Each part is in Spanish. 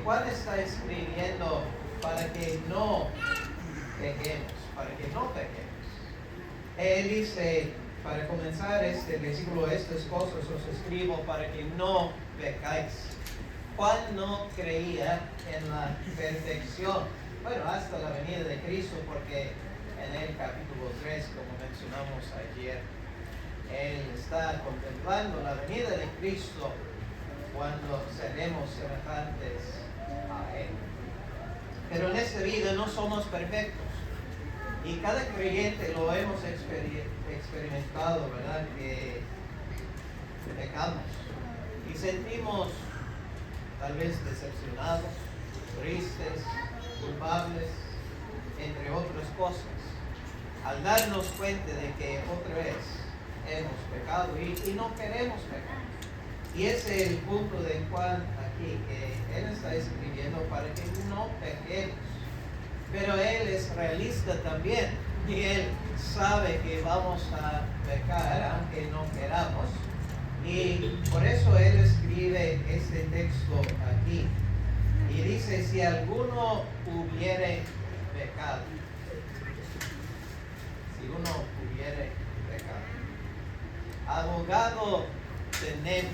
Juan está escribiendo para que no pequemos, para que no pequemos. Él dice, para comenzar este versículo, estas cosas os escribo para que no pecáis. Juan no creía en la perfección, bueno, hasta la venida de Cristo, porque en el capítulo 3, como mencionamos ayer, él está contemplando la venida de Cristo cuando seremos semejantes a Él. Pero en esta vida no somos perfectos. Y cada creyente lo hemos experimentado, ¿verdad? Que pecamos. Y sentimos tal vez decepcionados, tristes, culpables, entre otras cosas. Al darnos cuenta de que otra vez hemos pecado y no queremos pecar. Y ese es el punto de Juan aquí, que él está escribiendo para que no pequemos. Pero él es realista también, y él sabe que vamos a pecar aunque no queramos. Y por eso él escribe este texto aquí. Y dice, si alguno hubiere pecado, si uno hubiere pecado, abogado tenemos.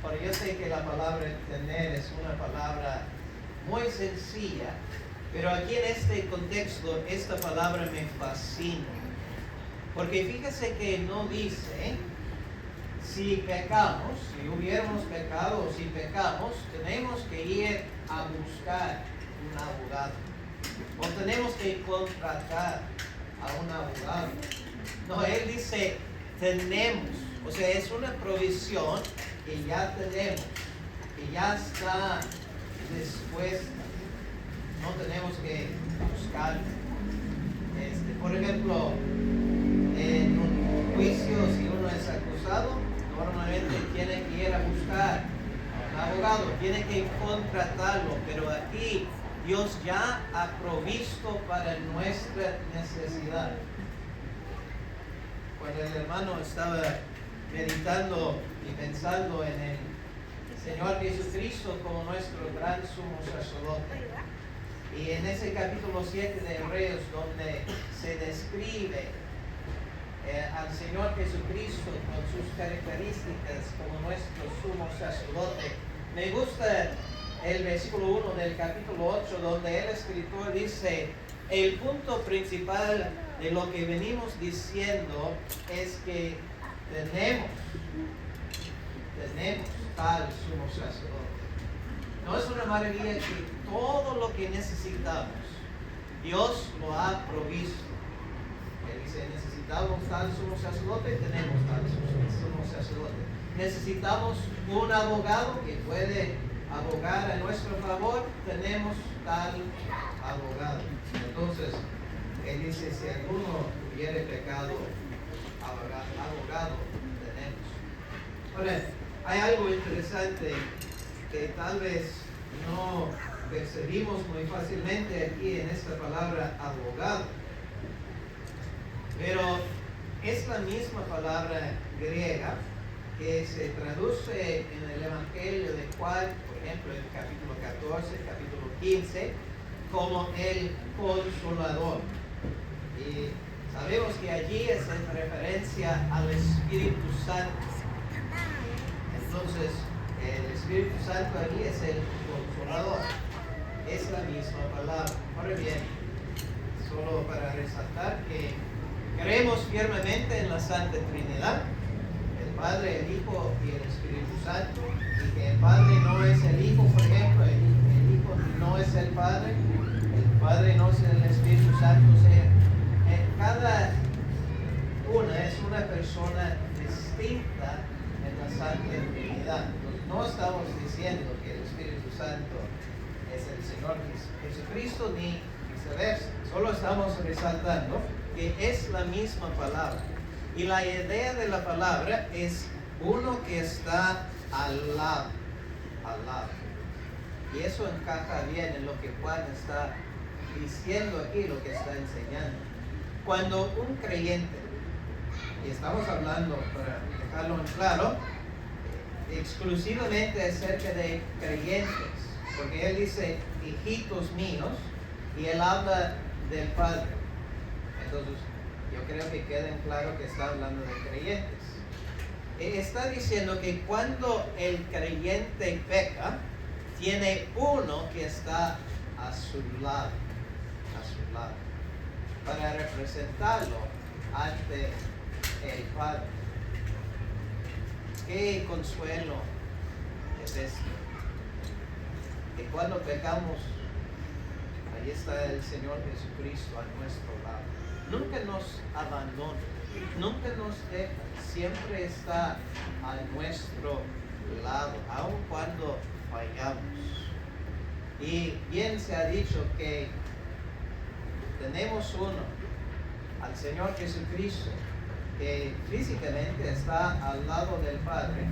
Pero yo sé que la palabra tener es una palabra muy sencilla, pero aquí en este contexto esta palabra me fascina. Porque fíjese que no dice, si pecamos, si hubiéramos pecado o si pecamos, tenemos que ir a buscar un abogado. O tenemos que contratar a un abogado. No, él dice, tenemos. O sea, es una provisión que ya tenemos, que ya está dispuesta. No tenemos que buscar. Por ejemplo, en un juicio, si uno es acusado, normalmente tiene que ir a buscar a un abogado, tiene que contratarlo, pero aquí Dios ya ha provisto para nuestra necesidad. Cuando el hermano estaba meditando y pensando en el Señor Jesucristo como nuestro gran sumo sacerdote, y en ese capítulo 7 de Hebreos, donde se describe al Señor Jesucristo con sus características como nuestro sumo sacerdote, me gusta el versículo 1 del capítulo 8, donde el escritor dice, el punto principal de lo que venimos diciendo es que tenemos tal sumo sacerdote. ¿No es una maravilla que todo lo que necesitamos, Dios lo ha provisto? Él dice, necesitamos tal sumo sacerdote, tenemos tal sumo sacerdote. Necesitamos un abogado que puede abogar a nuestro favor, tenemos tal abogado. Entonces, él dice, si alguno hubiere pecado, abogado tenemos. Ahora, hay algo interesante que tal vez no percibimos muy fácilmente aquí en esta palabra abogado. Pero es la misma palabra griega que se traduce en el Evangelio de Juan, por ejemplo, en el capítulo 14, capítulo 15, como el Consolador. Y sabemos que allí es en referencia al Espíritu Santo. Entonces, el Espíritu Santo allí es el Consolador. Es la misma palabra. Ahora bien, solo para resaltar que creemos firmemente en la Santa Trinidad, el Padre, el Hijo y el Espíritu Santo, y que el Padre no es el Hijo, por ejemplo, el Hijo no es el Padre no es el Espíritu Santo, o sea, cada una es una persona distinta en la Santa Trinidad. No estamos diciendo que el Espíritu Santo es el Señor Jesucristo ni viceversa, solo estamos resaltando que es la misma palabra. Y la idea de la palabra es uno que está al lado. Y eso encaja bien en lo que Juan está diciendo aquí, lo que está enseñando. Cuando un creyente, y estamos hablando, para dejarlo en claro, exclusivamente acerca de creyentes, porque él dice hijitos míos y él habla del Padre. Entonces, yo creo que queda en claro que está hablando de creyentes. Está diciendo que cuando el creyente peca, tiene uno que está a su lado, para representarlo ante el Padre. Qué consuelo es esto, que cuando pecamos, ahí está el Señor Jesucristo a nuestro lado. Nunca nos abandona, nunca nos deja, siempre está a nuestro lado, aun cuando fallamos. Y bien se ha dicho que tenemos uno, al Señor Jesucristo, que físicamente está al lado del Padre,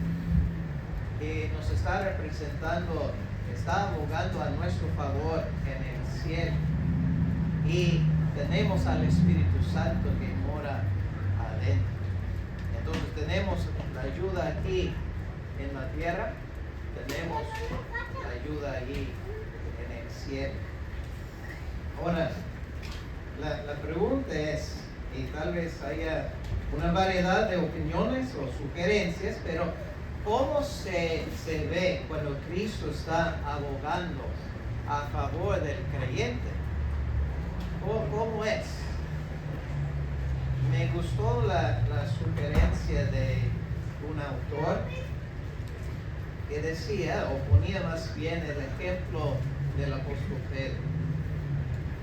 que nos está representando, está abogando a nuestro favor en el cielo. Y tenemos al Espíritu Santo que mora adentro. Entonces tenemos la ayuda aquí en la tierra, tenemos la ayuda allí en el cielo. Ahora, la pregunta es, y tal vez haya una variedad de opiniones o sugerencias, pero ¿cómo se ve cuando Cristo está abogando a favor del creyente? ¿Cómo es? Me gustó la sugerencia de un autor que decía, o ponía más bien el ejemplo del apóstol Pedro.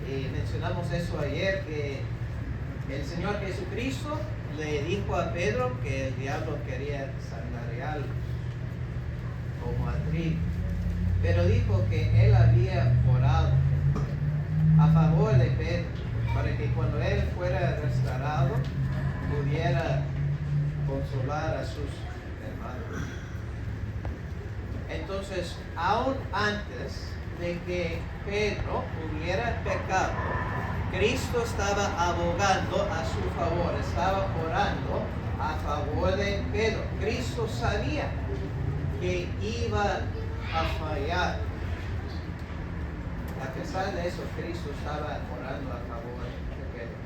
Y mencionamos eso ayer, que el Señor Jesucristo le dijo a Pedro que el diablo quería sandarearlo como a trigo, pero dijo que él había orado a favor de Pedro para que cuando él fuera restaurado pudiera consolar a sus hermanos. Entonces, aún antes de que Pedro hubiera pecado, Cristo estaba abogando a su favor, estaba orando a favor de Pedro. Cristo sabía que iba a fallar. A pesar de eso, Cristo estaba orando a favor de Pedro.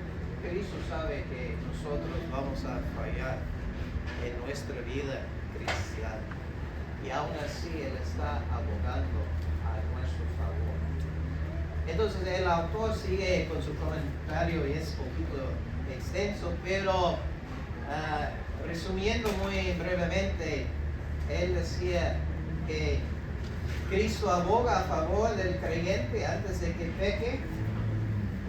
Cristo sabe que nosotros vamos a fallar en nuestra vida cristiana. Y aún así, Él está abogando a nuestro favor. Entonces el autor sigue con su comentario y es un poquito extenso, pero resumiendo muy brevemente, él decía que Cristo aboga a favor del creyente antes de que peque,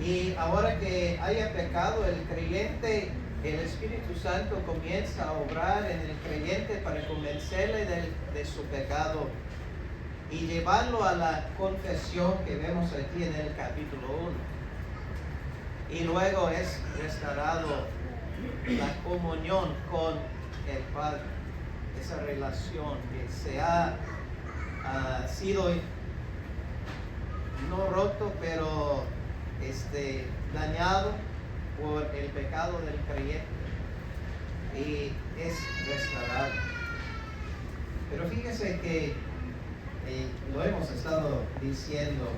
y ahora que haya pecado el creyente, el Espíritu Santo comienza a obrar en el creyente para convencerle de su pecado y llevarlo a la confesión que vemos aquí en el capítulo 1. Y luego es restaurado la comunión con el Padre, esa relación que se ha sido no roto, pero dañado por el pecado del creyente, y es restaurado. Pero fíjese que lo hemos estado diciendo,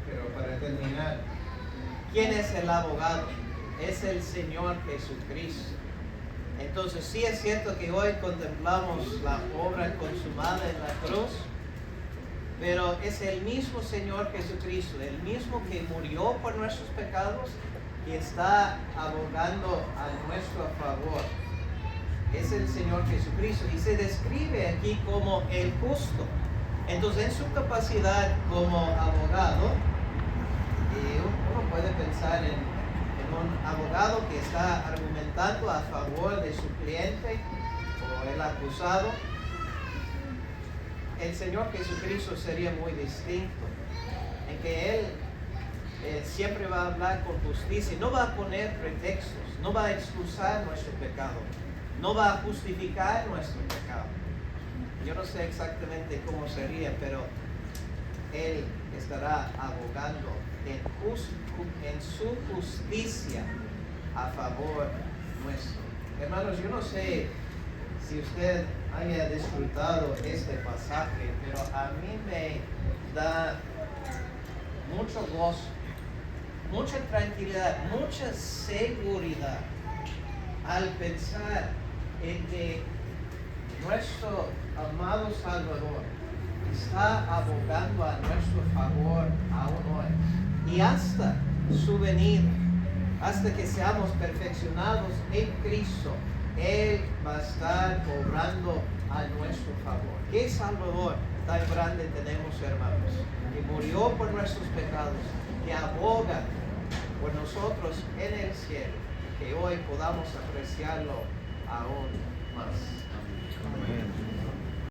pero para terminar, ¿quién es el abogado? Es el Señor Jesucristo. Entonces sí es cierto que hoy contemplamos la obra consumada en la cruz, pero es el mismo Señor Jesucristo, el mismo que murió por nuestros pecados, que está abogando a nuestro favor. Es el Señor Jesucristo y se describe aquí como el justo. Entonces, en su capacidad como abogado, uno puede pensar en un abogado que está argumentando a favor de su cliente o el acusado. El Señor Jesucristo sería muy distinto, en que Él siempre va a hablar con justicia, no va a poner pretextos, no va a excusar nuestro pecado, no va a justificar nuestro pecado. Yo no sé exactamente cómo sería, pero Él estará abogando en su justicia a favor nuestro. Hermanos, yo no sé si usted haya disfrutado este pasaje, pero a mí me da mucho gozo, mucha tranquilidad, mucha seguridad al pensar en que nuestro amado Salvador está abogando a nuestro favor aún hoy. Y hasta su venida, hasta que seamos perfeccionados en Cristo, Él va a estar obrando a nuestro favor. ¿Qué Salvador tan grande tenemos, hermanos? Que murió por nuestros pecados, que aboga por nosotros en el cielo, que hoy podamos apreciarlo aún más. Amén.